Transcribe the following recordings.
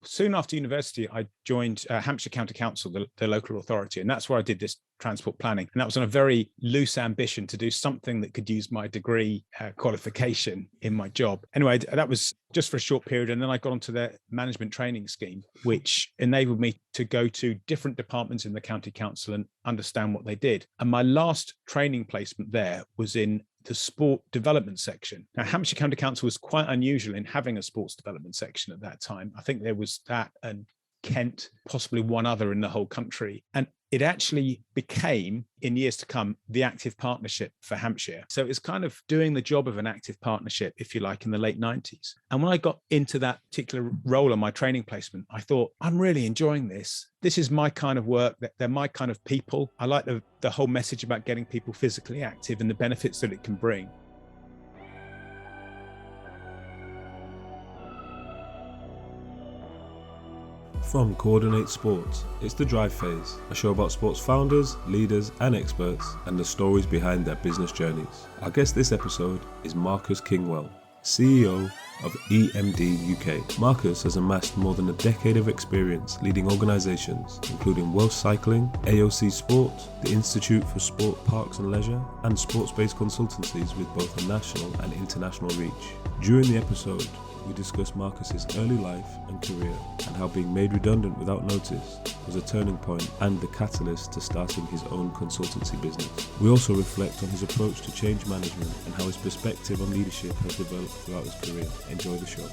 soon after university, I joined Hampshire County Council, the local authority, and that's where I did this transport planning. And that was on a very loose ambition to do something that could use my degree qualification in my job. Anyway, that was just for a short period. And then I got onto the management training scheme, which enabled me to go to different departments in the county council and understand what they did. And my last training placement there was in the sport development section. Now, Hampshire County Council was quite unusual in having a sports development section at that time. I think there was that and Kent, possibly one other in the whole country. And it actually became, in years to come, the active partnership for Hampshire. So it's kind of doing the job of an active partnership, if you like, in the late 90s. And when I got into that particular role on my training placement, I thought, I'm really enjoying this. This is my kind of work. They're my kind of people. I like the whole message about getting people physically active and the benefits that it can bring. From Coordinate Sports, it's The Drive Phase, a show about sports founders, leaders and experts and the stories behind their business journeys. Our guest this episode is Marcus Kingwell, CEO of EMD UK. Marcus has amassed more than a decade of experience leading organisations including Welsh Cycling, AOC Sport, the Institute for Sport, Parks and Leisure and sports-based consultancies with both a national and international reach. During the episode, we discuss Marcus's early life and career and how being made redundant without notice was a turning point and the catalyst to starting his own consultancy business. We also reflect on his approach to change management and how his perspective on leadership has developed throughout his career. Enjoy the show.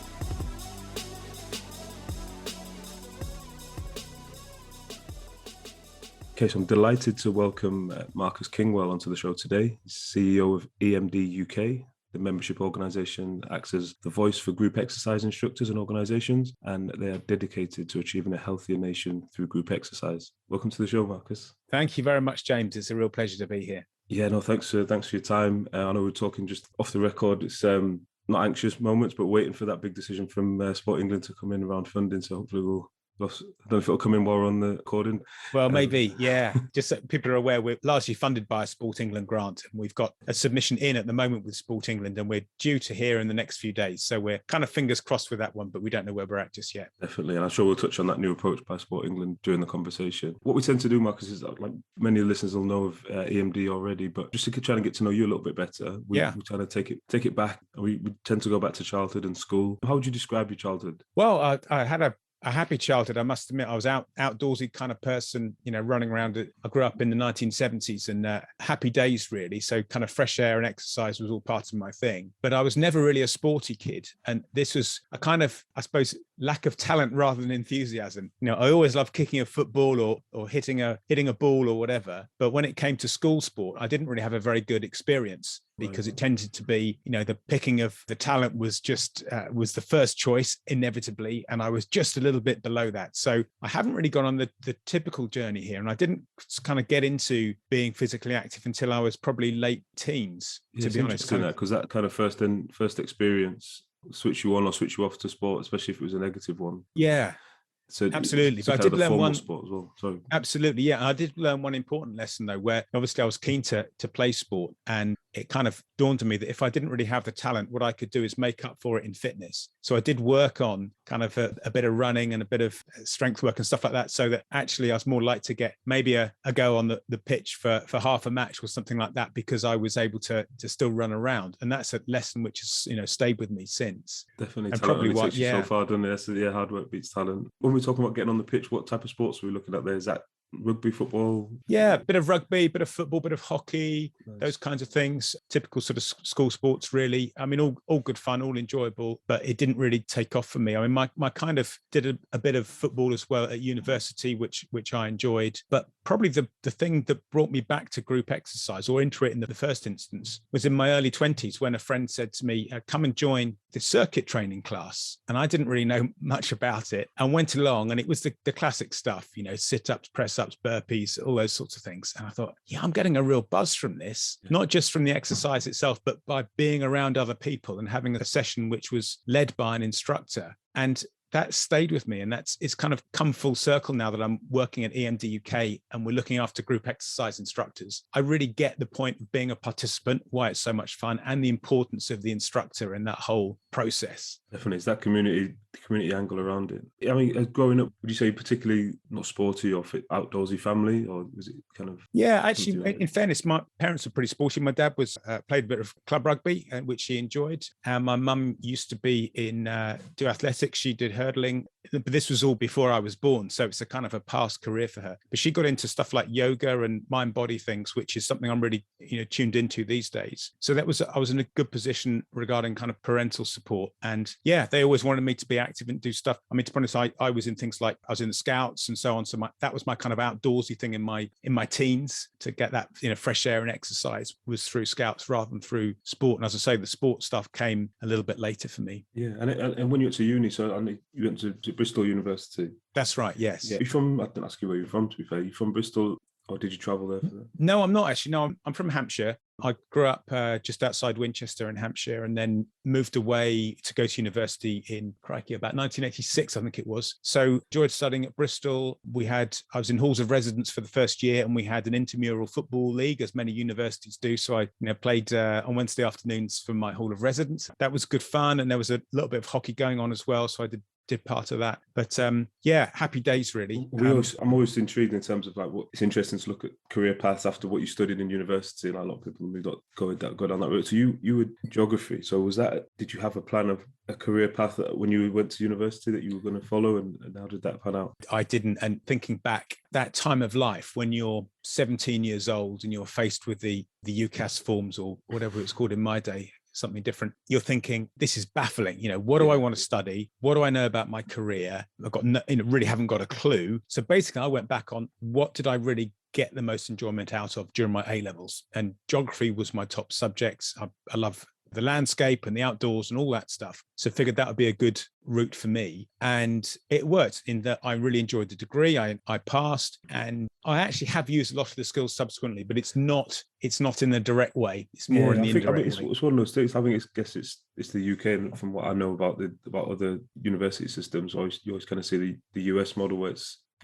Okay, so I'm delighted to welcome Marcus Kingwell onto the show today. He's CEO of EMD UK. The membership organisation acts as the voice for group exercise instructors and organisations, and they are dedicated to achieving a healthier nation through group exercise. Welcome to the show, Marcus. Thank you very much, James. It's a real pleasure to be here. Yeah, no, thanks for your time. I know we're talking just off the record. It's not anxious moments, but waiting for that big decision from Sport England to come in around funding. So hopefully I don't know if it'll come in while we're on the recording. Well, maybe, yeah. Just so people are aware, we're largely funded by a Sport England grant, and we've got a submission in at the moment with Sport England, and we're due to hear in the next few days. So we're kind of fingers crossed with that one, but we don't know where we're at just yet. Definitely, and I'm sure we'll touch on that new approach by Sport England during the conversation. What we tend to do, Marcus, is like many of the listeners will know of EMD already, but just to try and get to know you a little bit better, we try to take it back. We tend to go back to childhood and school. How would you describe your childhood? Well, I had a happy childhood. I must admit, I was outdoorsy kind of person, running around. I grew up in the 1970s and happy days, really. So kind of fresh air and exercise was all part of my thing. But I was never really a sporty kid. And this was a kind of, I suppose, lack of talent rather than enthusiasm. I always loved kicking a football or hitting a ball or whatever. But when it came to school sport, I didn't really have a very good experience, because it tended to be, the picking of the talent was just was the first choice inevitably, and I was just a little bit below that. So I haven't really gone on the typical journey here, and I didn't kind of get into being physically active until I was probably late teens, to be honest. Because that kind of first experience switch you on or switch you off to sport, especially if it was a negative one. Yeah. So absolutely, but I did learn one sport as well. Sorry. Absolutely, yeah. I did learn one important lesson though, where obviously I was keen to play sport, and it kind of dawned on me that if I didn't really have the talent, what I could do is make up for it in fitness. So I did work on kind of a bit of running and a bit of strength work and stuff like that, so that actually I was more likely to get maybe a go on the pitch for half a match or something like that, because I was able to still run around. And that's a lesson which has stayed with me since. Definitely, and probably takes you so far, doesn't it? That's hard work beats talent. When we're talking about getting on the pitch, what type of sports are we looking at there? Is that rugby, football? Yeah, a bit of rugby, bit of football, bit of hockey, nice. Those kinds of things. Typical sort of school sports, really. I mean, all good fun, all enjoyable, but it didn't really take off for me. I mean, my kind of did a bit of football as well at university, which I enjoyed. But probably the thing that brought me back to group exercise, or into it in the first instance, was in my early 20s, when a friend said to me, come and join the circuit training class. And I didn't really know much about it, and went along, and it was the classic stuff, sit-ups, press-ups, burpees, all those sorts of things. And I thought, I'm getting a real buzz from this, not just from the exercise itself, but by being around other people and having a session which was led by an instructor. And that stayed with me. And it's kind of come full circle now that I'm working at EMD UK and we're looking after group exercise instructors. I really get the point of being a participant, why it's so much fun, and the importance of the instructor in that whole process. Definitely, it's that community angle around it. I mean, growing up, would you say particularly not sporty or outdoorsy family, or was it kind of? Yeah, actually, in fairness, my parents were pretty sporty. My dad played a bit of club rugby, which he enjoyed. And my mum used to be do athletics. She did hurdling, but this was all before I was born, so it's a kind of a past career for her. But she got into stuff like yoga and mind body things, which is something I'm really tuned into these days. So I was in a good position regarding kind of parental support. And yeah, they always wanted me to be active and do stuff. I mean, to be honest, I was in things like I was in the Scouts and so on. So that was my kind of outdoorsy thing in my teens. To get that fresh air and exercise was through Scouts rather than through sport. And as I say, the sport stuff came a little bit later for me. Yeah, and when you went to uni, so you went to Bristol University. That's right. Yes. Yeah. I didn't ask you where you're from. To be fair, you from Bristol, or did you travel there for that? No, I'm not actually. No, I'm from Hampshire. I grew up just outside Winchester in Hampshire, and then moved away to go to university in about 1986, I think it was. So enjoyed studying at Bristol. I was in halls of residence for the first year, and we had an intramural football league, as many universities do. So I played on Wednesday afternoons from my hall of residence. That was good fun, and there was a little bit of hockey going on as well. So I did part of that, but yeah, happy days really. I'm always intrigued in terms of what it's interesting to look at career paths after what you studied in university, and a lot of people who don't go down that route. So you were geography. So did you have a plan of a career path when you went to university that you were going to follow, and how did that pan out? I didn't, and thinking back, that time of life when you're 17 years old and you're faced with the UCAS forms, or whatever it's called in my day, something different, you're thinking, this is baffling. What do I want to study? What do I know about my career? Really haven't got a clue. So basically I went back on what did I really get the most enjoyment out of during my A levels, and geography was my top subjects. I love the landscape and the outdoors and all that stuff. So figured that would be a good route for me. And it worked in that I really enjoyed the degree. I passed, and I actually have used a lot of the skills subsequently, but it's not in the direct way. It's more in the indirect way. It's one of those things. I guess it's the UK, and from what I know about other university systems, you always kind of see the US model, where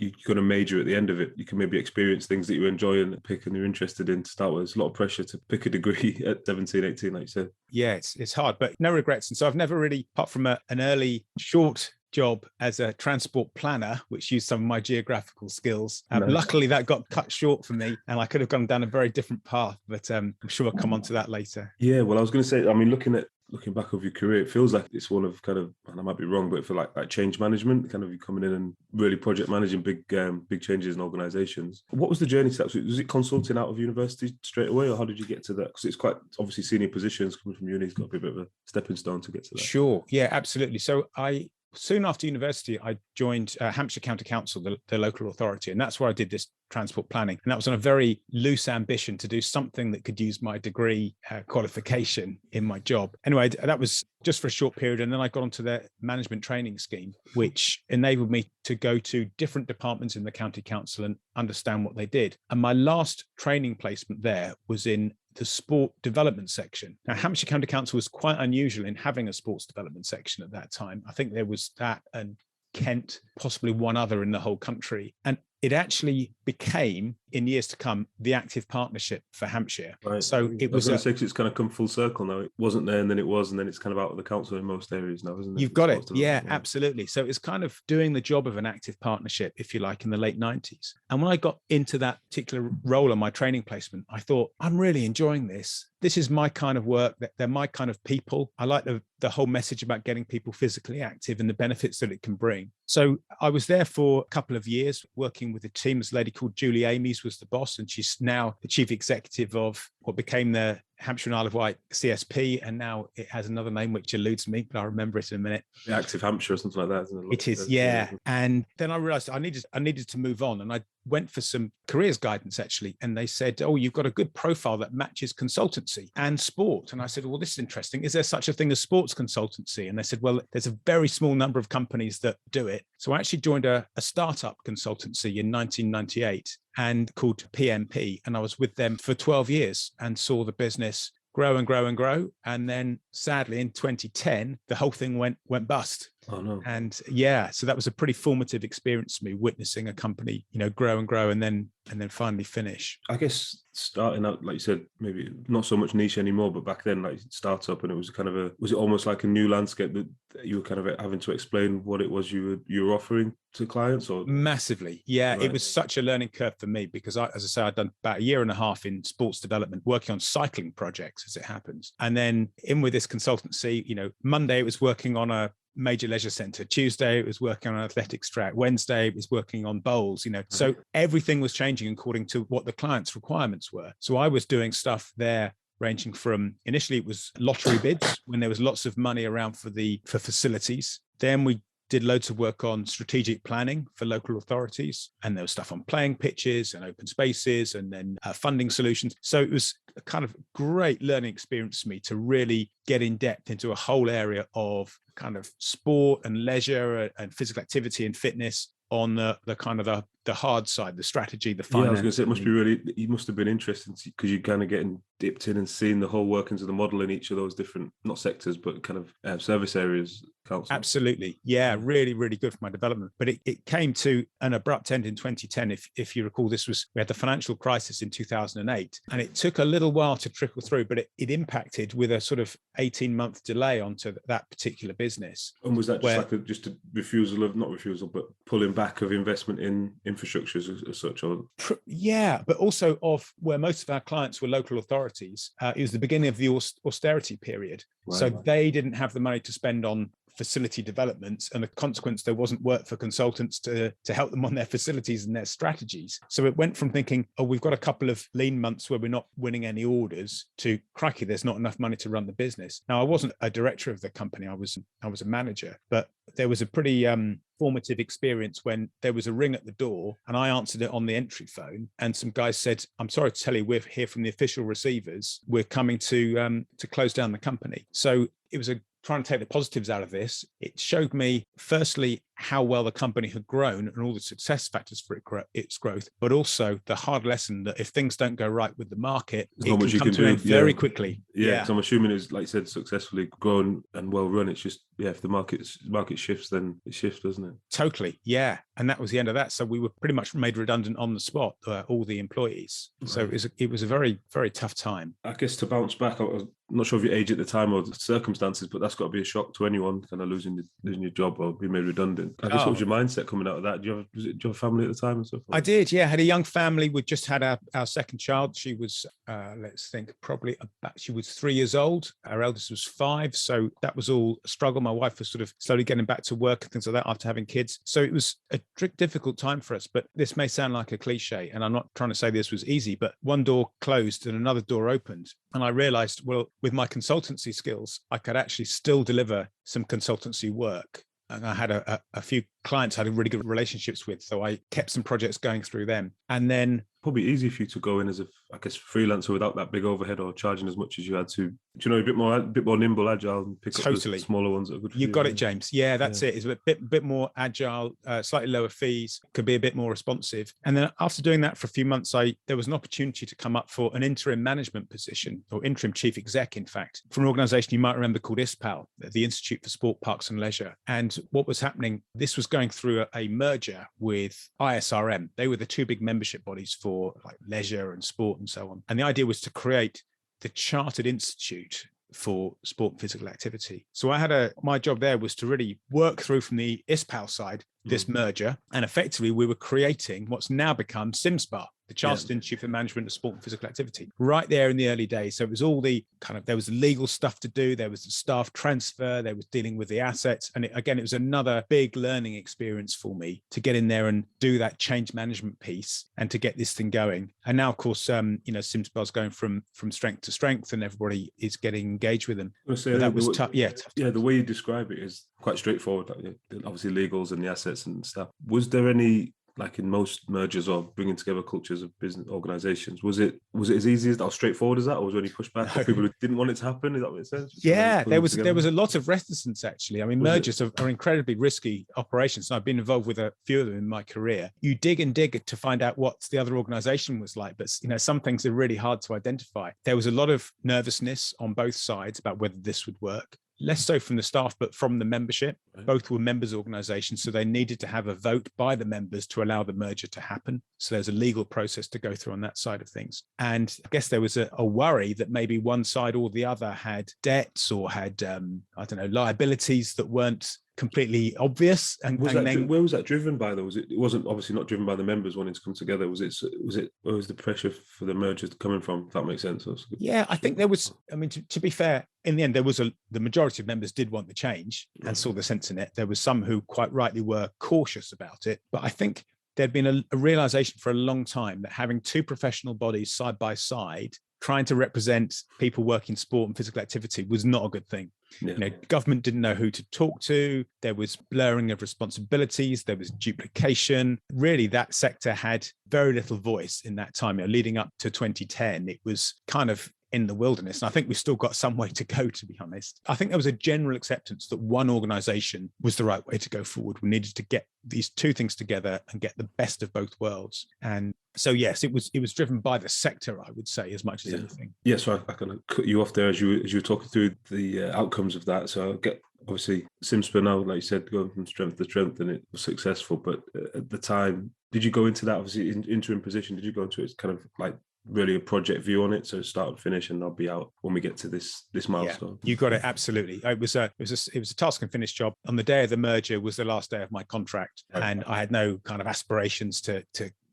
you're going to major at the end of it. You can maybe experience things that you enjoy and pick and you're interested in to start with. There's a lot of pressure to pick a degree at 17, 18, like you said. Yeah, it's hard, but no regrets. And so I've never really, apart from an early short job as a transport planner, which used some of my geographical skills. Nice. Luckily, that got cut short for me, and I could have gone down a very different path, but I'm sure I'll come on to that later. Yeah, well, I was going to say, I mean, looking back over your career, it feels like it's one of kind of, and I might be wrong, but for like change management, kind of you coming in and really project managing big changes in organizations. What was the journey to that? Was it consulting out of university straight away, or how did you get to that? Because it's quite obviously senior positions coming from uni. It's got to be a bit of a stepping stone to get to that. Sure. Yeah, absolutely. So soon after university, I joined Hampshire County Council, the local authority, and that's where I did this transport planning. And that was on a very loose ambition to do something that could use my degree qualification in my job. Anyway, that was just for a short period. And then I got onto the management training scheme, which enabled me to go to different departments in the county council and understand what they did. And my last training placement there was in the sport development section. Now, Hampshire County Council was quite unusual in having a sports development section at that time. I think there was that and Kent, possibly one other in the whole country. And it actually became, in years to come, the active partnership for Hampshire. Right. So it was it's kind of come full circle now. It wasn't there, and then it was, and then it's kind of out of the council in most areas now, isn't it? You've got it. Yeah, absolutely. So it's kind of doing the job of an active partnership, if you like, in the late 90s. And when I got into that particular role on my training placement, I thought, I'm really enjoying this. This is my kind of work. They're my kind of people. I like the whole message about getting people physically active and the benefits that it can bring. So I was there for a couple of years working with a team. There's a lady called Julie Amies was the boss, and she's now the chief executive of what became the Hampshire and Isle of Wight CSP, and now it has another name which eludes me, but I'll remember it in a minute. The Active Hampshire or something like that, isn't it? It is, yeah. And then I realized I needed to move on, and I went for some careers guidance actually, and they said, oh, you've got a good profile that matches consultancy and sport. And I said, well, this is interesting. Is there such a thing as sports consultancy? And they said, well, there's a very small number of companies that do it. So I actually joined a startup consultancy in 1998 and called PMP. And I was with them for 12 years and saw the business grow and grow and grow. And then sadly in 2010, the whole thing went bust. Oh no. And yeah, so that was a pretty formative experience for me, witnessing a company, grow and grow and then finally finish. I guess starting out, like you said, maybe not so much niche anymore, but back then, like startup, and it was kind of was it almost like a new landscape that you were kind of having to explain what it was you were offering to clients? Or Massively. Yeah, right. It was such a learning curve for me because as I say, I'd done about a year and a half in sports development, working on cycling projects as it happens. And then in with this consultancy, Monday it was working on a major leisure centre. Tuesday it was working on an athletics track. Wednesday it was working on bowls, So everything was changing according to what the client's requirements were. So I was doing stuff there ranging from, initially it was lottery bids when there was lots of money around for facilities. Then we did loads of work on strategic planning for local authorities, and there was stuff on playing pitches and open spaces, and then funding solutions. So it was a kind of great learning experience for me to really get in depth into a whole area of kind of sport and leisure and physical activity and fitness on the kind of the hard side, the strategy, the finance. Yeah, I was going to say, it must be really, it must have been interesting because you're kind of getting dipped in and seeing the whole workings of the model in each of those different, not sectors, but kind of service areas. Council. Absolutely. Yeah, really, really good for my development. But it came to an abrupt end in 2010. If you recall, we had the financial crisis in 2008, and it took a little while to trickle through, but it impacted with a sort of 18-month delay onto that particular business. And was that just a refusal of, not refusal, but pulling back of investment in infrastructures as such? Or? Yeah, but also of where most of our clients were local authorities. It was the beginning of the austerity period. Right. So they didn't have the money to spend on facility developments, and the consequence, there wasn't work for consultants to help them on their facilities and their strategies. So it went from thinking, oh, we've got a couple of lean months where we're not winning any orders, to crikey, there's not enough money to run the business. Now, I wasn't a director of the company, I was a manager, but there was a pretty formative experience when there was a ring at the door and I answered it on the entry phone, and some guys said, I'm sorry to tell you, we're here from the official receivers, we're coming to close down the company. So it was trying to take the positives out of this. It showed me, firstly, how well the company had grown and all the success factors for its growth, but also the hard lesson that if things don't go right with the market, it can come to an end very quickly. Yeah, because I'm assuming it's, like you said, successfully grown and well run. It's just, if the market shifts, then it shifts, doesn't it? Totally, yeah. And that was the end of that. So we were pretty much made redundant on the spot, all the employees. Right. So it was a very, very tough time. I guess to bounce back, I was not sure of your age at the time or the circumstances, but that's got to be a shock to anyone kind of losing your job or being made redundant. I guess what was your mindset coming out of that? Did you have a family at the time and stuff? I did, yeah. I had a young family. We just had our second child. She was, let's think, she was 3 years old. Our eldest was 5. So that was all a struggle. My wife was sort of slowly getting back to work and things like that after having kids. So it was a difficult time for us, but this may sound like a cliche, and I'm not trying to say this was easy, but one door closed and another door opened. And I realized, well, with my consultancy skills, I could actually still deliver some consultancy work. And I had a few clients I had really good relationships with, so I kept some projects going through them. And then probably easy for you to go in as a freelancer without that big overhead or charging as much as you had to. Do you know, a bit more nimble, agile, and pick up the smaller ones that are good for you? You've got it, James. Yeah, that's it. It's a bit more agile, slightly lower fees, could be a bit more responsive. And then after doing that for a few months, there was an opportunity to come up for an interim management position, or interim chief exec, in fact, for an organisation you might remember called ISPAL, the Institute for Sport, Parks and Leisure. And what was happening, this was going through a merger with ISRM. They were the two big membership bodies for like leisure and sport and so on. And the idea was to create the Chartered Institute for Sport and Physical Activity. So my job there was to really work through from the ISPAL side this merger, and effectively we were creating what's now become SIMSPA, the Chartered Institute for Management of Sport and Physical Activity, right there in the early days. So it was all the there was legal stuff to do, there was the staff transfer, there was dealing with the assets. And it was another big learning experience for me to get in there and do that change management piece and to get this thing going. And now, of course, SIMSPA is going from strength to strength and everybody is getting engaged with them. That was tough. Yeah, tough. Yeah, the way you describe it is quite straightforward. Obviously, legals and the assets and stuff. Was there any, like in most mergers or bringing together cultures of business organizations, was it as easy as that, or straightforward as that, or was there any pushback or people who didn't want it to happen? Is that what it says? Yeah, there was a lot of reticence, actually. I mean, mergers are incredibly risky operations, and I've been involved with a few of them in my career. You dig and dig to find out what the other organization was like, but some things are really hard to identify. There was a lot of nervousness on both sides about whether this would work. less so from the staff, but from the membership. Right. Both were members' organisations, so they needed to have a vote by the members to allow the merger to happen. So there's a legal process to go through on that side of things. And I guess there was a worry that maybe one side or the other had debts or had, liabilities that weren't completely obvious. And where was that driven by though? It wasn't obviously not driven by the members wanting to come together. Was it where was the pressure for the merger coming from? If that makes sense. Yeah, I think there was, I mean, to be fair, in the end, the majority of members did want the change and saw the sense in it. There was some who quite rightly were cautious about it, but I think there'd been a realization for a long time that having two professional bodies side by side trying to represent people working sport and physical activity was not a good thing. Yeah. Government didn't know who to talk to. There was blurring of responsibilities. There was duplication. Really, that sector had very little voice in that time. Leading up to 2010, it was kind of in the wilderness. And I think we've still got some way to go, to be honest. I think there was a general acceptance that one organisation was the right way to go forward. We needed to get these two things together and get the best of both worlds. And so, yes, it was driven by the sector, I would say, as much as anything. Yeah, so I kind of cut you off there as you were talking through the outcomes of that. So I'll get, obviously, Simspa now, like you said, going from strength to strength, and it was successful. But at the time, did you go into that, obviously, interim position? Did you go into it as kind of like really a project view on it, so start and finish, and I'll be out when we get to this milestone? Yeah, you got it, absolutely. It was a task and finish job. On the day of the merger was the last day of my contract, and I had no kind of aspirations to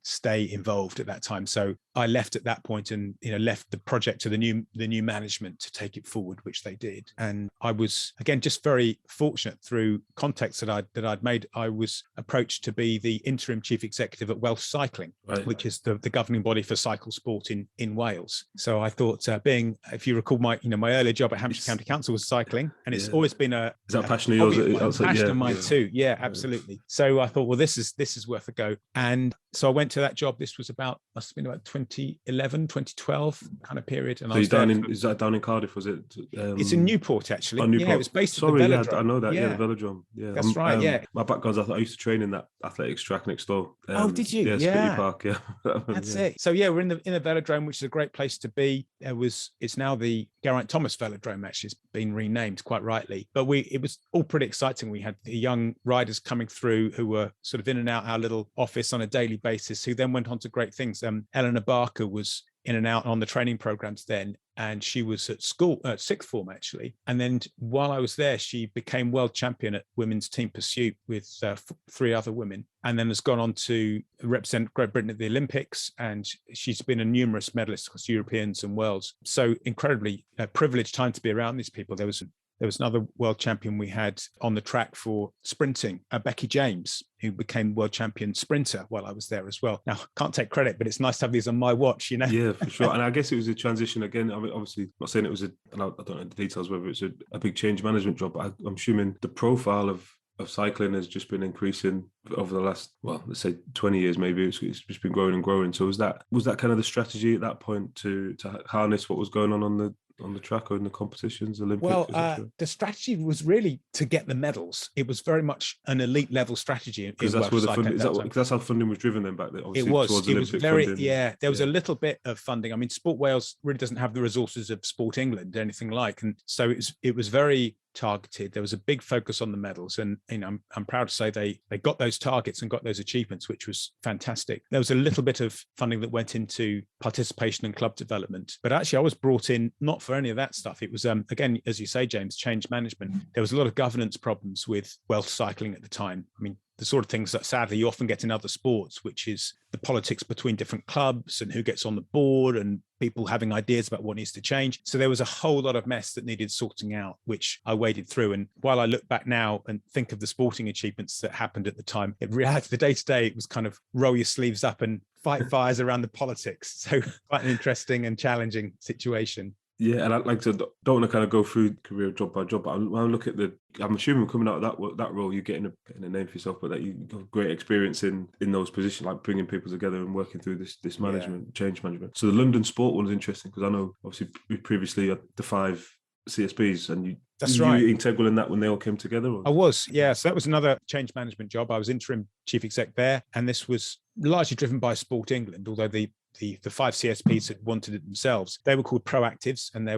stay involved at that time. So I left at that point and left the project to the new management to take it forward, which they did. And I was, again, just very fortunate through contacts that I'd made. I was approached to be the interim chief executive at Welsh Cycling, which is the governing body for cycle sport in Wales. So I thought, if you recall, my earlier job at Hampshire County Council was cycling, and it's always been a passion of yours? Passion of mine too. Yeah, absolutely. So I thought, well, this is worth a go. And so I went to that job. This was must have been about 2011, 2012 kind of period. And so is that down in Cardiff, was it? It's in Newport, actually. Oh, Newport. Yeah, it was based Sorry, at the Velodrome. I know that. Yeah, the Velodrome. Yeah, that's right. Yeah, my background, I used to train in that athletics track next door. Oh, did you? Yeah, Spitty Park. Yeah, that's it. So yeah, we're in the Velodrome, which is a great place to be. It's now the Geraint Thomas Velodrome. Actually, it's been renamed quite rightly. But it was all pretty exciting. We had the young riders coming through who were sort of in and out our little office on a daily basis, who then went on to great things. Eleanor Barker was in and out on the training programs then, and she was at school, sixth form actually. And then while I was there, she became world champion at women's team pursuit with 3 other women, and then has gone on to represent Great Britain at the Olympics. And she's been a numerous medalist across Europeans and worlds. So incredibly privileged time to be around these people. There was another world champion we had on the track for sprinting, Becky James, who became world champion sprinter while I was there as well. Now, can't take credit, but it's nice to have these on my watch, Yeah, for sure. And I guess it was a transition again. I mean, obviously, I'm not saying it was and I don't know the details, whether it's a big change management job, but I'm assuming the profile of cycling has just been increasing over the last, let's say 20 years, maybe. It's just been growing and growing. So was that kind of the strategy at that point to harness what was going on the track or in the competitions, Olympics? Well, the strategy was really to get the medals. It was very much an elite level strategy. Because that's where the funding, that's how funding was driven then back then. It was very funding. Yeah. There was a little bit of funding. I mean, Sport Wales really doesn't have the resources of Sport England, anything like, and so it was very targeted. There was a big focus on the medals, and I'm proud to say they got those targets and got those achievements, which was fantastic. There was a little bit of funding that went into participation and club development, but actually I was brought in not for any of that stuff. It was again, as you say, James, change management. There was a lot of governance problems with Welsh cycling at the time. I mean, the sort of things that sadly you often get in other sports, which is the politics between different clubs and who gets on the board and people having ideas about what needs to change. So there was a whole lot of mess that needed sorting out, which I waded through. And while I look back now and think of the sporting achievements that happened at the time, in reality, the day-to-day, it was kind of roll your sleeves up and fight fires around the politics. So quite an interesting and challenging situation. Yeah, and I'd like to, don't want to kind of go through career job by job, but when I look at I'm assuming coming out of that role, you're getting a name for yourself, but that you got great experience in those positions, like bringing people together and working through this management, change management. So the London Sport one is interesting because I know obviously we previously had the 5 CSBs and That's right. You were integral in that when they all came together? Or? I was, yeah. So that was another change management job. I was interim chief exec there, and this was largely driven by Sport England, although the the 5 CSPs had wanted it themselves. They were called proactives, and they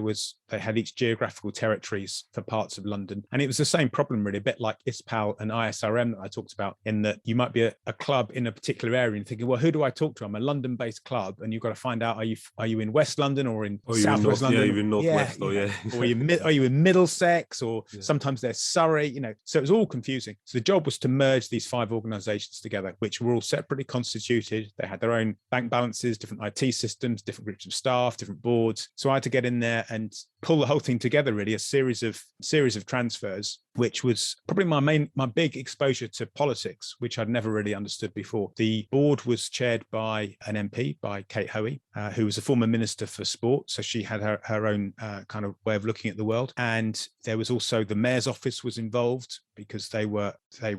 had each geographical territories for parts of London. And it was the same problem, really, a bit like ISPAL and ISRM that I talked about, in that you might be a club in a particular area and thinking, well, who do I talk to? I'm a London-based club, and you've got to find out, are you in West London or in Southwest London? Yeah, you're in Northwest, or are you in Middlesex, or sometimes they're Surrey, so it was all confusing. So the job was to merge these 5 organizations together, which were all separately constituted. They had their own bank balances, different IT systems, different groups of staff, different boards. So I had to get in there and pull the whole thing together, really, a series of transfers, which was probably my big exposure to politics, which I'd never really understood before. The board was chaired by an MP, by Kate Hoey, who was a former minister for sport. So she had her own kind of way of looking at the world. And there was also the mayor's office was involved, because they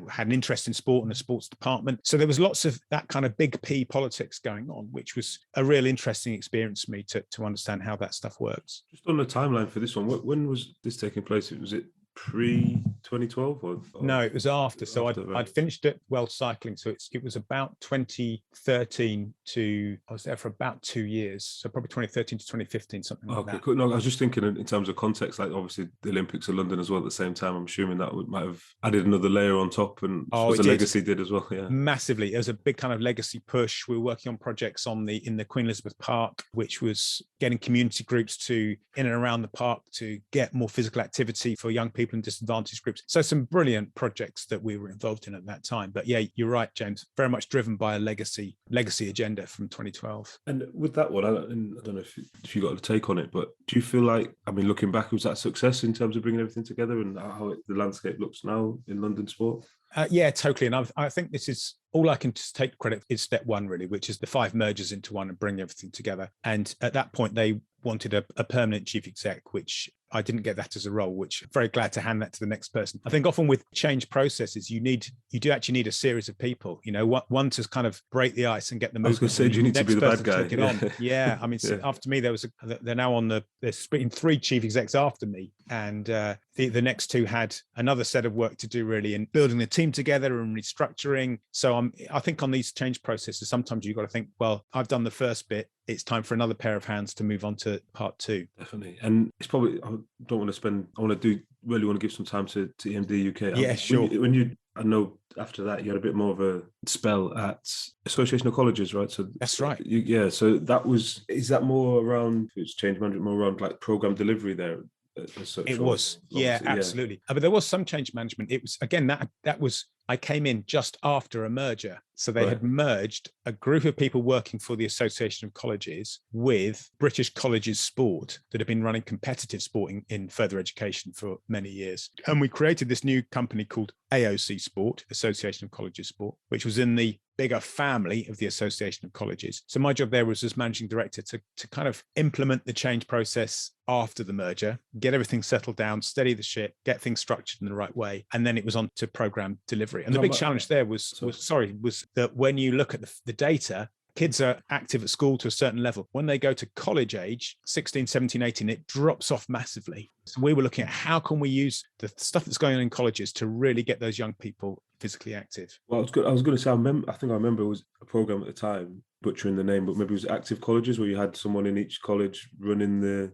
had an interest in sport and a sports department. So there was lots of that kind of big P politics going on, which was a real interesting experience for me to understand how that stuff works. Just on the timeline for this one, when was this taking place? Was it pre-2012 or no, it was after. So I'd finished it cycling, so it was about 2013 to, I was there for about 2 years, so probably 2013 to 2015, something like that. Cool. No, I was just thinking in terms of context, like obviously the Olympics of London as well at the same time. I'm assuming that might have added another layer on top, and the legacy did as well. Yeah, massively. It was a big kind of legacy push. We were working on projects in the Queen Elizabeth Park, which was getting community groups to in and around the park to get more physical activity for young people in disadvantaged groups. So some brilliant projects that we were involved in at that time. But yeah, you're right, James, very much driven by a legacy agenda from 2012. And with that one, I don't know if you got a take on it, but do you feel like, looking back, was that a success in terms of bringing everything together and how the landscape looks now in London sport? Yeah, totally. And I think this is all I can just take credit is step one, really, which is the 5 mergers into one and bring everything together. And at that point, they wanted a permanent chief exec, which I didn't get that as a role, which I'm very glad to hand that to the next person. I think often with change processes, you do actually need a series of people, one to kind of break the ice and get the movement. I was going to say, you need to be the bad guy. Yeah. After me, they're now they're splitting 3 chief execs after me. And the next 2 had another set of work to do, really, in building the team together and restructuring. So I think on these change processes, sometimes you've got to think, well, I've done the first bit. It's time for another pair of hands to move on to part 2. Definitely. And it's probably, I want to really want to give some time to EMD UK. Yeah, sure. I know after that you had a bit more of a spell at Association of Colleges, right? So that's right. So is that more around, it's change management, more around like program delivery there? It was, yeah, absolutely. But there was some change management. It was, again, that was, I came in just after a merger. So they had merged a group of people working for the Association of Colleges with British Colleges Sport that had been running competitive sport in further education for many years. And we created this new company called AOC Sport, Association of Colleges Sport, which was in the bigger family of the Association of Colleges. So my job there was as managing director to kind of implement the change process after the merger, get everything settled down, steady the ship, get things structured in the right way. And then it was on to program delivery. And the big challenge there was that when you look at the data, kids are active at school to a certain level. When they go to college age, 16, 17, 18, it drops off massively. So we were looking at how can we use the stuff that's going on in colleges to really get those young people physically active. Well, I was going to say, I think I remember it was a program at the time, butchering the name, but maybe it was Active Colleges, where you had someone in each college running the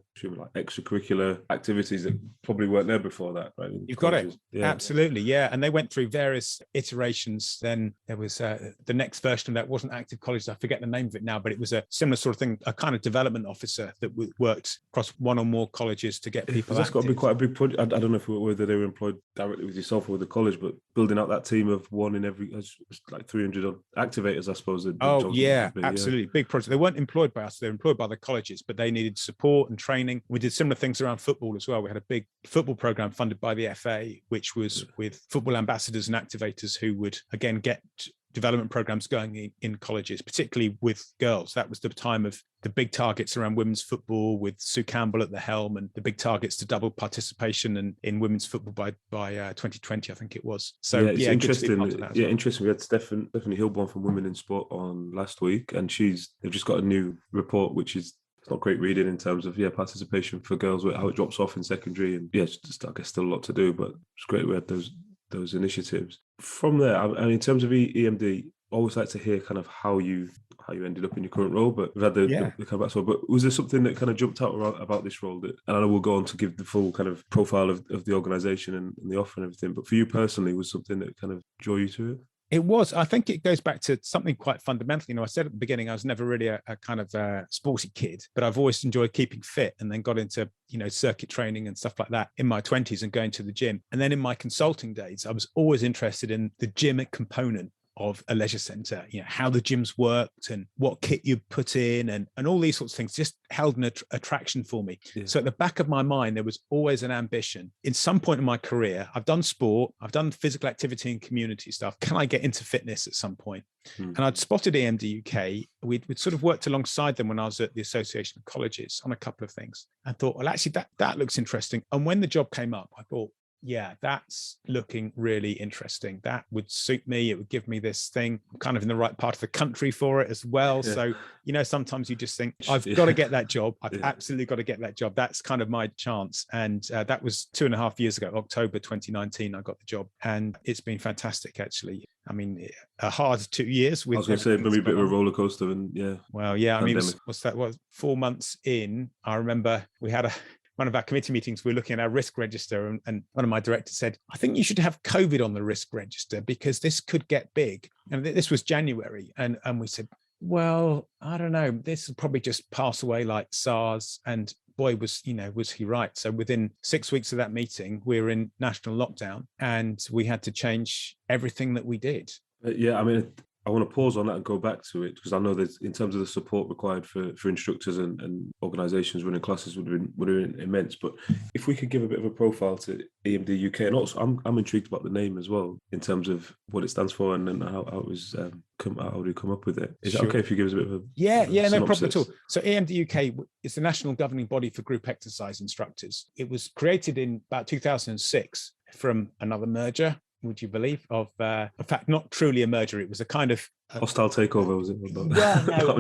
extracurricular activities that probably weren't there before that, right? You've got it. Yeah. Absolutely, yeah. And they went through various iterations. Then there was the next version of that wasn't Active Colleges. I forget the name of it now, but it was a similar sort of thing, a kind of development officer that worked across one or more colleges to get people active. That's got to be quite a big project. I don't know whether they were employed directly with yourself or with the college, but building out that team of one in every, like 300 activators, I suppose. Absolutely. Big project. They weren't employed by us. They were employed by the colleges, but they needed support and training. We did similar things around football as well. We had a big football program funded by the FA, which was with football ambassadors and activators who would, again, get development programs going in colleges, particularly with girls. That was the time of the big targets around women's football with Sue Campbell at the helm, and the big targets to double participation in women's football by 2020, I think it was. So it's interesting. Interesting. We had Stephanie Hilborn from Women in Sport on last week, and they've just got a new report, which is, it's not great reading in terms of participation for girls, how it drops off in secondary, and it's just, I guess, still a lot to do, but it's great we had those initiatives. From there, in terms of EMD, I always like to hear kind of how how you ended up in your current role, but we've had the kind of backstory. But was there something that kind of jumped out about this role that, and I know we'll go on to give the full kind of profile of the organisation and the offer and everything, but for you personally, was something that kind of drew you to it? It was. I think it goes back to something quite fundamental. I said at the beginning, I was never really a kind of sporty kid, but I've always enjoyed keeping fit, and then got into, circuit training and stuff like that in my 20s and going to the gym. And then in my consulting days, I was always interested in the gym component of a leisure centre, how the gyms worked and what kit you put in and all these sorts of things just held an attraction for me. Yeah. So at the back of my mind, there was always an ambition. In some point in my career, I've done sport, I've done physical activity and community stuff. Can I get into fitness at some point? And I'd spotted EMD UK. We'd sort of worked alongside them when I was at the Association of Colleges on a couple of things. I thought, well, actually, that looks interesting. And when the job came up, I thought, yeah, that's looking really interesting. That would suit me. It would give me this thing. I'm kind of in the right part of the country for it as well. Yeah. So, sometimes you just think, I've got to get that job. I've absolutely got to get that job. That's kind of my chance. And that was 2.5 years ago, October 2019, I got the job. And it's been fantastic, actually. I mean, a hard 2 years. I was going to say, maybe a bit of a roller coaster. And Well, yeah, pandemic. I mean, what's that? 4 months in, I remember we had one of our committee meetings, we were looking at our risk register, and one of my directors said, I think you should have COVID on the risk register because this could get big. And this was January. And we said, well, I don't know, this will probably just pass away like SARS. And boy, was he right. So within 6 weeks of that meeting, we were in national lockdown and we had to change everything that we did. Yeah, I mean, I want to pause on that and go back to it because I know that in terms of the support required for instructors and organisations running classes would have been immense. But if we could give a bit of a profile to EMD UK, and also I'm intrigued about the name as well in terms of what it stands for and how it was how did you come up with it? Is it okay if you give us a bit of a no problem at all. So EMD UK is the national governing body for group exercise instructors. It was created in about 2006 from another merger. Would you believe, in fact, not truly a merger. It was a kind of hostile takeover, was it? Well, no,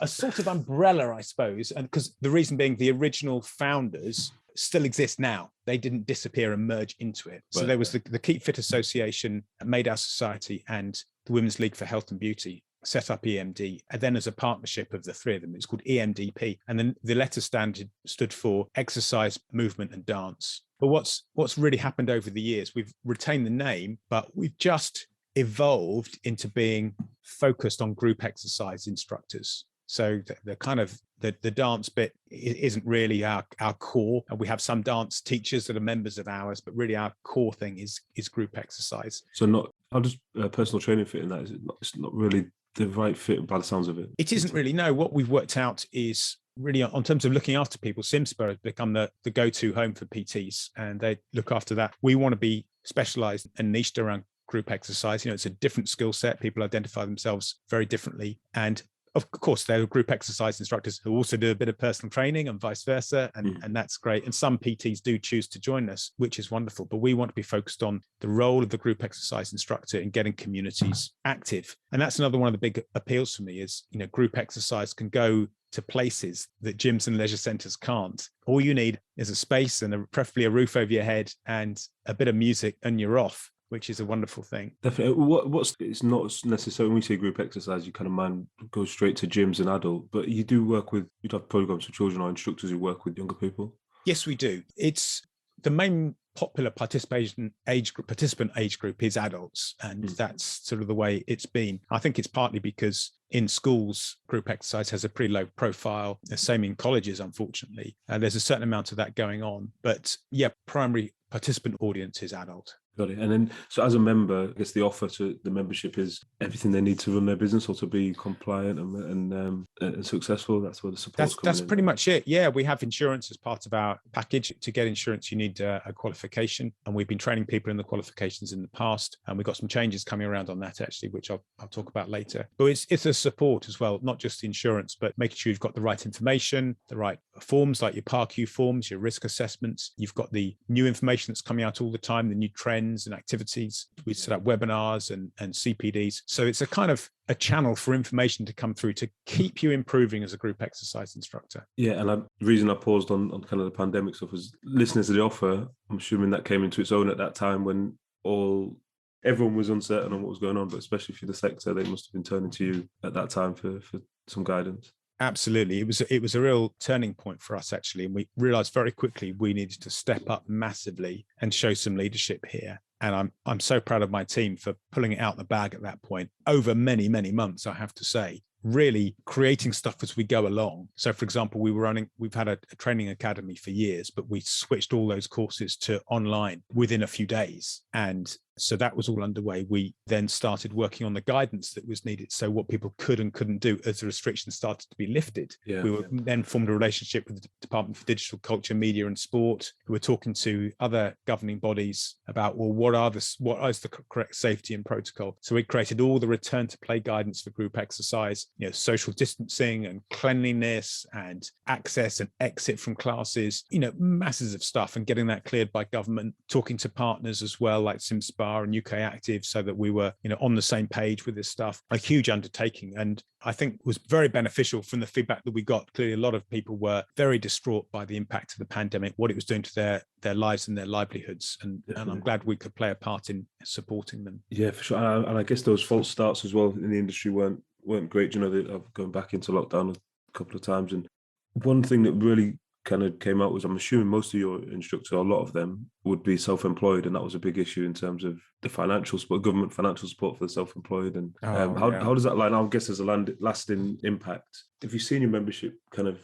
a sort of umbrella, I suppose. And because the reason being, the original founders still exist now. They didn't disappear and merge into it. So there was the Keep Fit Association, Made Our Society, and the Women's League for Health and Beauty set up EMD, and then as a partnership of the three of them, it's called EMDP. And then the letter stood for Exercise, Movement and Dance. But what's really happened over the years, we've retained the name, but we've just evolved into being focused on group exercise instructors. So the kind of the dance bit isn't really our core. And we have some dance teachers that are members of ours, but really our core thing is group exercise. So not just personal training fit in that. It's not really the right fit by the sounds of it. It isn't really. No, what we've worked out is really on terms of looking after people. Simspa has become the go-to home for PTs, and they look after that. We want to be specialized and niched around group exercise. It's a different skill set. People identify themselves very differently. And of course, there are group exercise instructors who also do a bit of personal training and vice versa. And that's great. And some PTs do choose to join us, which is wonderful. But we want to be focused on the role of the group exercise instructor in getting communities active. And that's another one of the big appeals for me is, group exercise can go to places that gyms and leisure centres can't. All you need is a space and preferably a roof over your head and a bit of music and you're off, which is a wonderful thing. Definitely. It's not necessarily when we say group exercise, you kind of mind go straight to gyms and adult, but you do you'd have programs for children or instructors who work with younger people. Yes, we do. It's the main popular participant age group is adults, and that's sort of the way it's been. I think it's partly because in schools, group exercise has a pretty low profile. The same in colleges, unfortunately. There's a certain amount of that going on, but yeah, primary participant audience is adult. Got it. And then, so as a member, I guess the offer to the membership is everything they need to run their business or to be compliant and successful. That's where the support. That's pretty much it. Yeah, we have insurance as part of our package. To get insurance, you need a qualification, and we've been training people in the qualifications in the past, and we've got some changes coming around on that actually, which I'll talk about later. But it's a support as well, not just the insurance, but making sure you've got the right information, the right forms like your PARQ forms, your risk assessments. You've got the new information that's coming out all the time, the new trends and activities. We set up webinars and CPDs. So it's a kind of a channel for information to come through to keep you improving as a group exercise instructor. Yeah, and the reason I paused on kind of the pandemic stuff was listening to the offer. I'm assuming that came into its own at that time when all everyone was uncertain on what was going on, but especially for the sector, they must have been turning to you at that time for some guidance. Absolutely. It was a real turning point for us, actually. And we realized very quickly we needed to step up massively and show some leadership here. And I'm so proud of my team for pulling it out the bag at that point over many, many months, I have to say, really creating stuff as we go along. So, for example, we've had a training academy for years, but we switched all those courses to online within a few days. And so that was all underway. We then started working on the guidance that was needed. So what people could and couldn't do as the restrictions started to be lifted. Then formed a relationship with the Department for Digital Culture, Media and Sport, who were talking to other governing bodies about, well, what is the correct safety and protocol? So we created all the return to play guidance for group exercise, social distancing and cleanliness and access and exit from classes, masses of stuff, and getting that cleared by government, talking to partners as well, like SimSpa and UK Active, so that we were on the same page with this stuff. A huge undertaking, and I think was very beneficial from the feedback that we got. Clearly a lot of people were very distraught by the impact of the pandemic, what it was doing to their lives and their livelihoods, and I'm glad we could play a part in supporting them. Yeah, for sure. And I guess those false starts as well in the industry weren't great. I've gone back into lockdown a couple of times, and one thing that really kind of came out was, I'm assuming most of your instructors, or a lot of them, would be self-employed, and that was a big issue in terms of the financial support, government financial support for the self-employed. And how does that line? I guess there's a lasting impact. Have you seen your membership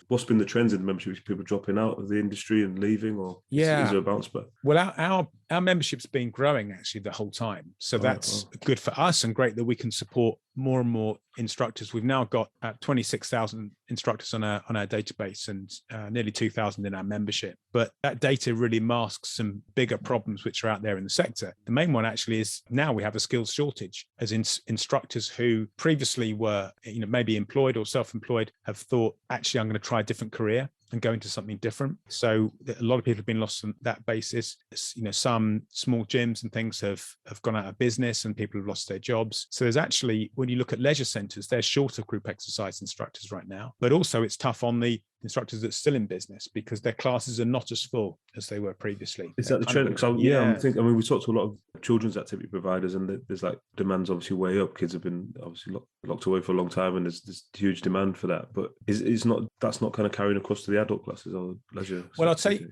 what's been the trends in the membership? People dropping out of the industry and leaving, or is there a bounce back? Well, our membership's been growing actually the whole time. So that's good for us, and great that we can support more and more instructors. We've now got 26,000 instructors on our database, and nearly 2,000 in our membership. But that data really masks some bigger problems which are out there in the sector. The main one actually is now we have a skills shortage, as instructors who previously were maybe employed or self-employed have thought, actually, I'm going to try a different career and go into something different. So a lot of people have been lost on that basis. Some small gyms and things have gone out of business, and people have lost their jobs. So there's actually, when you look at leisure centres, they're short of group exercise instructors right now. But also it's tough on the instructors that's still in business, because their classes are not as full as they were previously. Is that the trend? We talked to a lot of children's activity providers, and there's demands obviously way up. Kids have been obviously locked away for a long time, and there's huge demand for that. But that's not kind of carrying across to the adult classes or leisure? Well, I'd say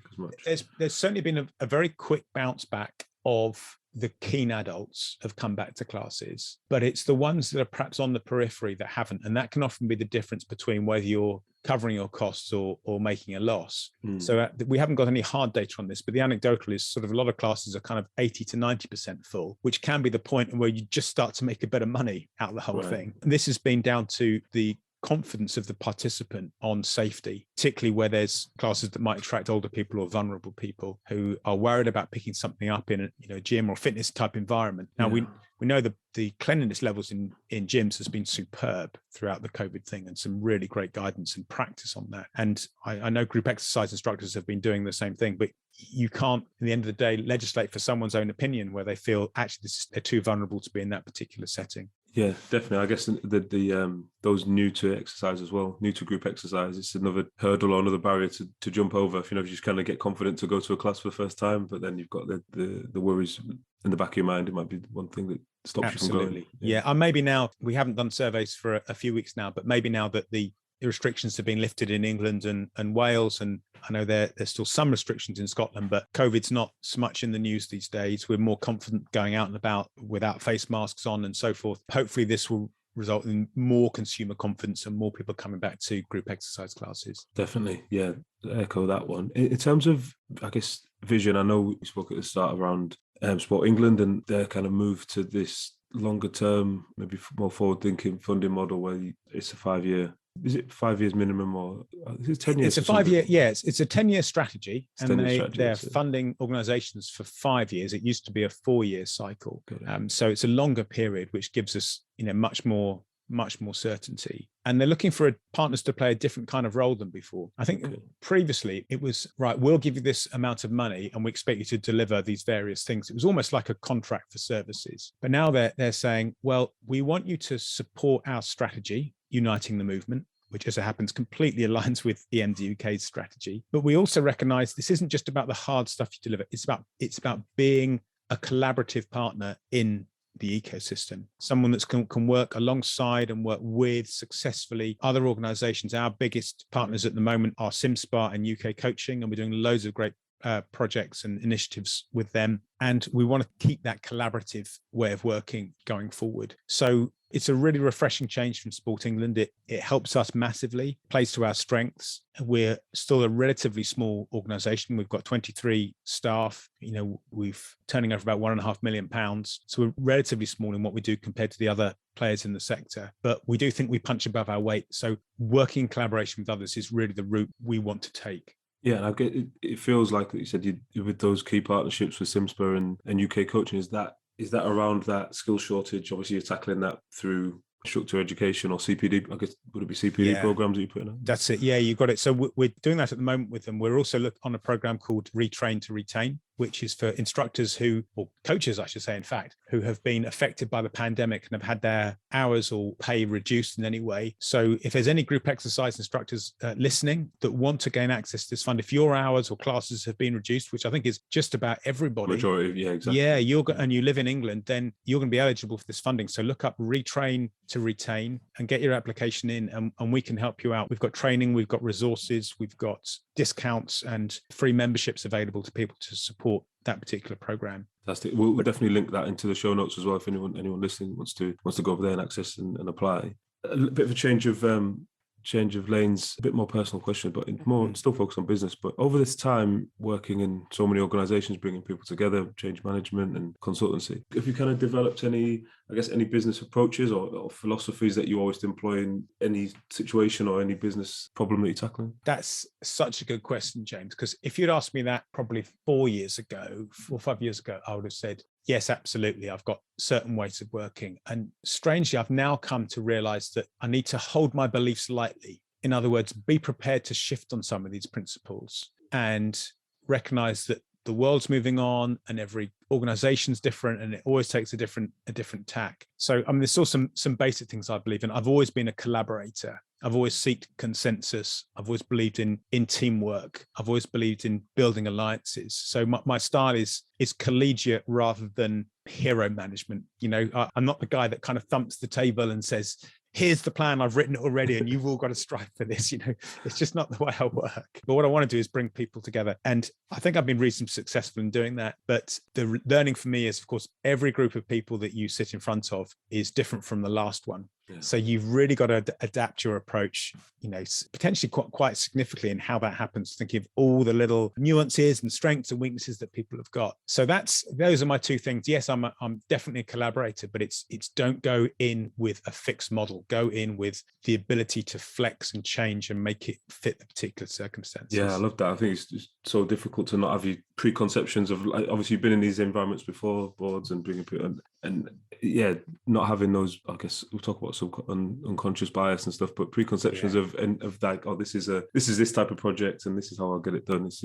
there's certainly been a very quick bounce back of the keen adults have come back to classes, but it's the ones that are perhaps on the periphery that haven't. And that can often be the difference between whether you're covering your costs or making a loss. So we haven't got any hard data on this, but the anecdotal is sort of a lot of classes are kind of 80 to 90% full, which can be the point where you just start to make a bit of money out of the whole thing. And this has been down to the confidence of the participant on safety, particularly where there's classes that might attract older people or vulnerable people who are worried about picking something up in a gym or fitness type environment. Now we know the cleanliness levels in gyms has been superb throughout the COVID thing, and some really great guidance and practice on that. And I know group exercise instructors have been doing the same thing, but you can't, at the end of the day, legislate for someone's own opinion where they feel actually they're too vulnerable to be in that particular setting. Yeah, definitely. I guess the those new to exercise as well, new to group exercise, it's another hurdle or another barrier to jump over. If you just kind of get confident to go to a class for the first time, but then you've got the worries in the back of your mind. It might be one thing that stops you from going. Yeah, and maybe now, we haven't done surveys for a few weeks now, but maybe now that the restrictions have been lifted in England and Wales, and I know there's still some restrictions in Scotland, but COVID's not so much in the news these days. We're more confident going out and about without face masks on and so forth. Hopefully this will result in more consumer confidence and more people coming back to group exercise classes. Definitely, yeah, echo that one. In terms of, I guess, vision, I know we spoke at the start around Sport England and their kind of move to this longer term, maybe more forward thinking funding model where it's a 5 year. Is it 5 years minimum, or is it 10 years? It's a 5 year, yes. It's a 10-year strategy, and they're funding organisations for 5 years. It used to be a 4-year cycle. So it's a longer period, which gives us, much more certainty. And they're looking for partners to play a different kind of role than before. I think previously it was, right, we'll give you this amount of money and we expect you to deliver these various things. It was almost like a contract for services. But now they're saying, well, we want you to support our strategy, uniting the movement, which, as it happens, completely aligns with EMD UK's strategy. But we also recognise this isn't just about the hard stuff you deliver. It's about being a collaborative partner in the ecosystem, someone that can work alongside and work with successfully other organizations. Our biggest partners at the moment are SimSpa and UK Coaching, and we're doing loads of great projects and initiatives with them. And we want to keep that collaborative way of working going forward. So it's a really refreshing change from Sport England. It helps us massively, plays to our strengths. We're still a relatively small organization. We've got 23 staff. We've turning over about £1.5 million. So we're relatively small in what we do compared to the other players in the sector. But we do think we punch above our weight. So working in collaboration with others is really the route we want to take. Yeah, and I get it. It feels like you said you with those key partnerships with SimSpa and UK Coaching. Is that around that skill shortage? Obviously, you're tackling that through instructor education or CPD. I guess would it be CPD programs that you put in? That's it. Yeah, you got it. So we're doing that at the moment with them. We're also on a program called Retrain to Retain, which is for instructors or coaches, I should say, in fact, who have been affected by the pandemic and have had their hours or pay reduced in any way. So if there's any group exercise instructors listening that want to gain access to this fund, if your hours or classes have been reduced, which I think is just about everybody. Majority, yeah, exactly. Yeah, and you live in England, then you're going to be eligible for this funding. So look up Retrain to Retain and get your application in, and we can help you out. We've got training, we've got resources, we've got discounts and free memberships available to people to support that particular program. Fantastic. We'll definitely link that into the show notes as well if anyone listening wants to go over there and access and apply. A bit of a change of lanes, a bit more personal question, but more still focused on business. But over this time working in so many organizations, bringing people together, change management and consultancy, have you kind of developed any business approaches or philosophies that you always employ in any situation or any business problem that you're tackling? That's such a good question, James, because if you'd asked me that probably 4 or 5 years ago, I would have said, yes, absolutely. I've got certain ways of working. And strangely, I've now come to realize that I need to hold my beliefs lightly. In other words, be prepared to shift on some of these principles and recognize that the world's moving on and every organization's different and it always takes a different tack. So, there's still some basic things I believe in. I've always been a collaborator. I've always sought consensus. I've always believed in teamwork. I've always believed in building alliances. So my style is collegiate rather than hero management. I'm not the guy that kind of thumps the table and says, here's the plan, I've written it already, and you've all got to strive for this. It's just not the way I work. But what I want to do is bring people together. And I think I've been reasonably successful in doing that. But the learning for me is, of course, every group of people that you sit in front of is different from the last one. Yeah. So you've really got to adapt your approach, potentially quite significantly in how that happens, thinking of all the little nuances and strengths and weaknesses that people have got. So those are my two things. Yes, I'm definitely a collaborator, but it's don't go in with a fixed model. Go in with the ability to flex and change and make it fit the particular circumstances. Yeah, I love that. I think it's just so difficult to not have your preconceptions of, obviously you've been in these environments before, boards and bringing people and not having those, I guess we'll talk about some unconscious bias and stuff, but preconceptions of that, this is this type of project and this is how I'll get it done. It's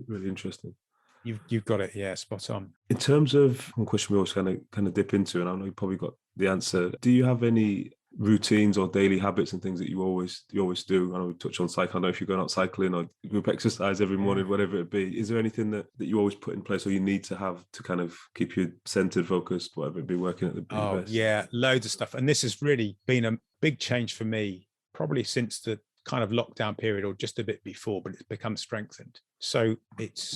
really interesting. You've got it, spot on. In terms of one question we always kind of dip into, and I know you probably got the answer. Do you have any routines or daily habits and things that you always do? I know we touch on cycling. I don't know if you're going out cycling or group exercise every morning, whatever it be. Is there anything that you always put in place or you need to have to kind of keep you centered, focused, whatever it be, working at the best? Yeah, loads of stuff. And this has really been a big change for me, probably since the kind of lockdown period or just a bit before, but it's become strengthened. So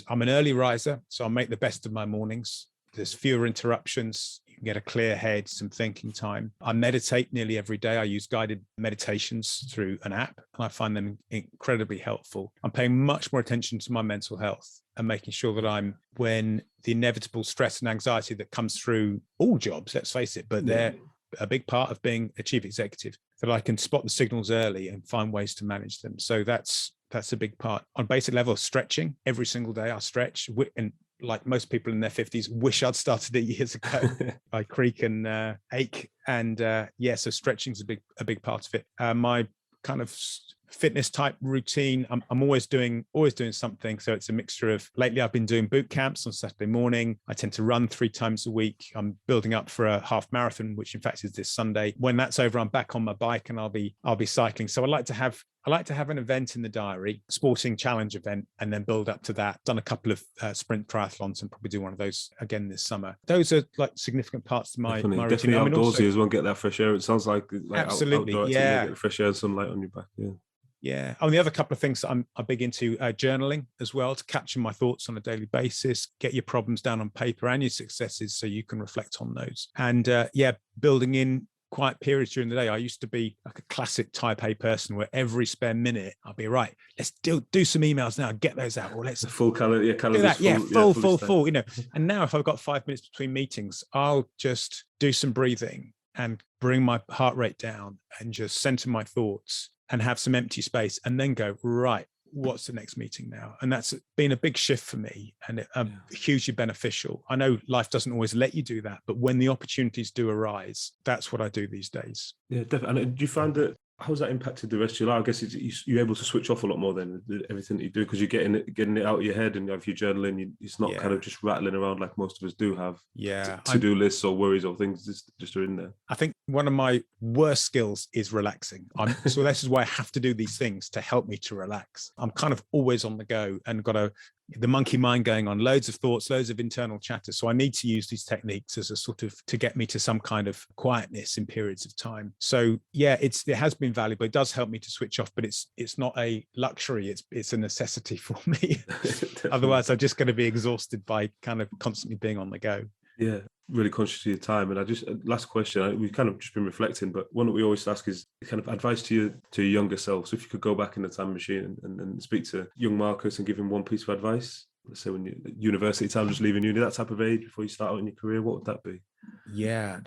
I'm an early riser, so I make the best of my mornings. There's fewer interruptions. You can get a clear head, some thinking time. I meditate nearly every day. I use guided meditations through an app, and I find them incredibly helpful. I'm paying much more attention to my mental health and making sure that when the inevitable stress and anxiety that comes through all jobs, let's face it, but they're a big part of being a chief executive, that I can spot the signals early and find ways to manage them. So that's a big part. On basic level, stretching every single day. I stretch, and like most people in their 50s, wish I'd started it years ago. I creak and ache, and so stretching's a big part of it. My kind of fitness type routine. I'm always doing something. So it's a mixture of, lately I've been doing boot camps on Saturday morning. I tend to run 3 times a week. I'm building up for a half marathon, which in fact is this Sunday. When that's over, I'm back on my bike and I'll be cycling. So I like to have an event in the diary, sporting challenge event, and then build up to that. Done a couple of sprint triathlons and probably do one of those again this summer. Those are like significant parts of my routine. Definitely outdoorsy as well, get that fresh air. It sounds like absolutely, outdoor activity, yeah. get the fresh air, sunlight on your back, yeah. Yeah. The other couple of things that I'm big into, journaling as well, to capture my thoughts on a daily basis, get your problems down on paper and your successes so you can reflect on those. And building in quiet periods during the day. I used to be like a classic type A person where every spare minute I'll be right. Let's do some emails now, get those out, or let's full calendar. Full. And now if I've got 5 minutes between meetings, I'll just do some breathing and bring my heart rate down and just center my thoughts and have some empty space, and then go, right, what's the next meeting now? And that's been a big shift for me, and hugely beneficial. I know life doesn't always let you do that, but when the opportunities do arise, that's what I do these days. Yeah, definitely. And do you find that, how's that impacted the rest of your life? I guess you're able to switch off a lot more than everything that you do, because you're getting it out of your head, and if you're journaling, it's not kind of just rattling around like most of us do have. Yeah, to-do lists or worries or things just are in there. I think one of my worst skills is relaxing. So this is why I have to do these things to help me to relax. I'm kind of always on the go and got the monkey mind going on, loads of thoughts, loads of internal chatter. So I need to use these techniques as a sort of to get me to some kind of quietness in periods of time. So yeah, it has been valuable. It does help me to switch off, but it's not a luxury. It's a necessity for me. Otherwise, I'm just going to be exhausted by kind of constantly being on the go. Yeah, really conscious of your time. And I just, last question, we've kind of just been reflecting, but one that we always ask is kind of advice to your younger self. So if you could go back in the time machine and speak to young Marcus and give him one piece of advice, let's say when you university time, just leaving uni, that type of age before you start out in your career, what would that be? Yeah,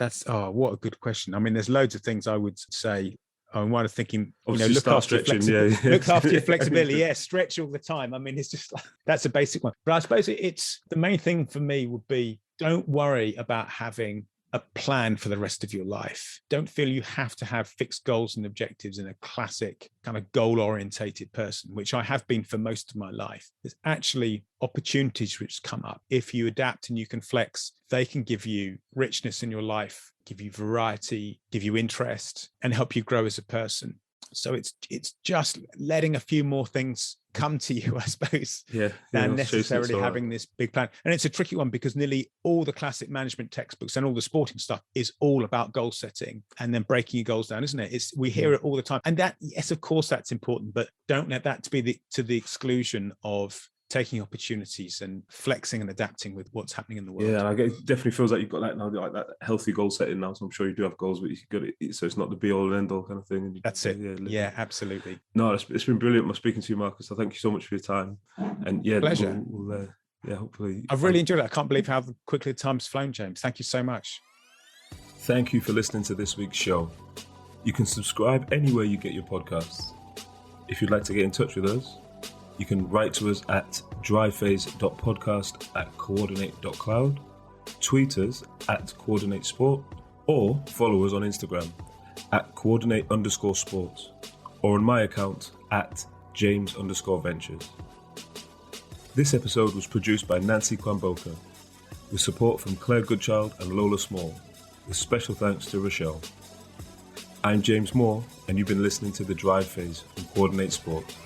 what a good question. I mean, there's loads of things I would say. I'm kind of thinking, obviously look after look after your flexibility. Yeah, stretch all the time. I mean, it's just like, that's a basic one. But I suppose it's the main thing for me would be, don't worry about having a plan for the rest of your life. Don't feel you have to have fixed goals and objectives in a classic kind of goal-orientated person, which I have been for most of my life. There's actually opportunities which come up. If you adapt and you can flex, they can give you richness in your life, give you variety, give you interest, and help you grow as a person. So it's just letting a few more things come to you, I suppose, than necessarily having this big plan. And it's a tricky one because nearly all the classic management textbooks and all the sporting stuff is all about goal setting and then breaking your goals down, isn't it? We hear it all the time. And that, yes, of course, that's important, but don't let that be to the exclusion of taking opportunities and flexing and adapting with what's happening in the world. Yeah, and it definitely feels like you've got that now, like that healthy goal setting now. So I'm sure you do have goals, but you got it, so it's not the be all and end all kind of thing. That's it. Yeah, absolutely. No, it's been brilliant. I'm speaking to you, Marcus. So thank you so much for your time. And yeah, pleasure. We'll hopefully. I've really enjoyed it. I can't believe how quickly the time's flown, James. Thank you so much. Thank you for listening to this week's show. You can subscribe anywhere you get your podcasts. If you'd like to get in touch with us, you can write to us at dryphase.podcast@coordinate.cloud, tweet us at coordinatesport, or follow us on Instagram at coordinate_sports, or on my account at James_ventures. This episode was produced by Nancy Kwamboka, with support from Claire Goodchild and Lola Small, with special thanks to Rochelle. I'm James Moore, and you've been listening to The Drive Phase from Coordinate Sport.